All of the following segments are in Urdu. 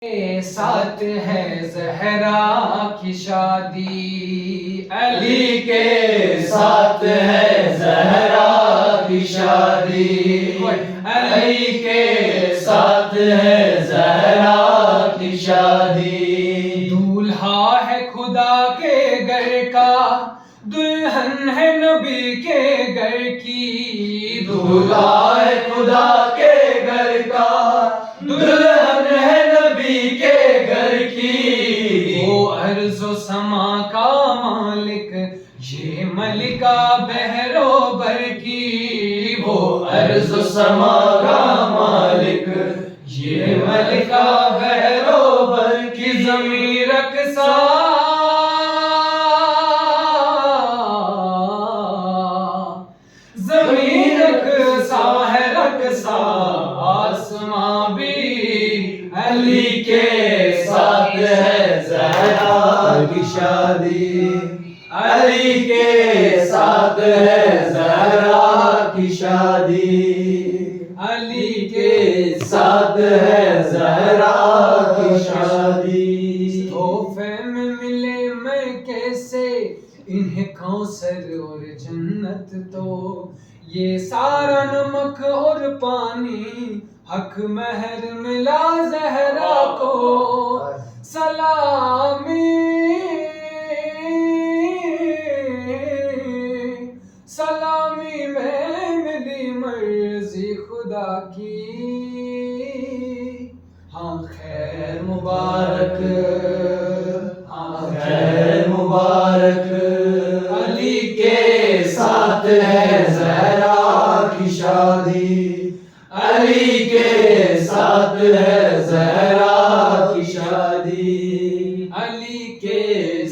کے ساتھ ہے زہرا کی شادی، علی کے ساتھ ہے زہرا کی شادی، علی کے ساتھ ہے زہرا کی شادی۔ دولہا ہے خدا کے گھر کا، دلہن ہے نبی کے گھر کی۔ دولہا ہے خدا کے گھر کا، دلہن ہے نبی کے گھر کی۔ وہ ارض و سما کا مالک، یہ ملکہ بحر و بر کی۔ وہ ارض و سما کا مالک، یہ ملکہ بحر و بر کی۔ زمین رقصا زمین رقصا ہے رقصا، آسماں بھی علی کے ساتھ ہے زہرا کی شادی، علی کے ساتھ ہے زہرا کی شادی، علی کے ساتھ ہے زہرا کی شادی۔ تحفے میں ملے میں کیسے انہیں کوثر اور جنت، تو یہ سارا نمک اور پانی حق مہر ملا زہرا کو۔ سلامی سلامی میں ملی مرضی خدا کی۔ ہاں خیر مبارک، ہاں خیر مبارک، علی کے ساتھ ہے زہرا کی شادی، علی کے ساتھ ہے زہرا کی شادی، علی کے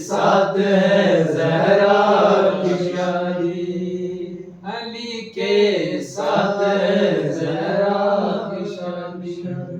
ساتھ ہے زہرا کی شادی، علی کے ساتھ ہے زہرا کی شادی۔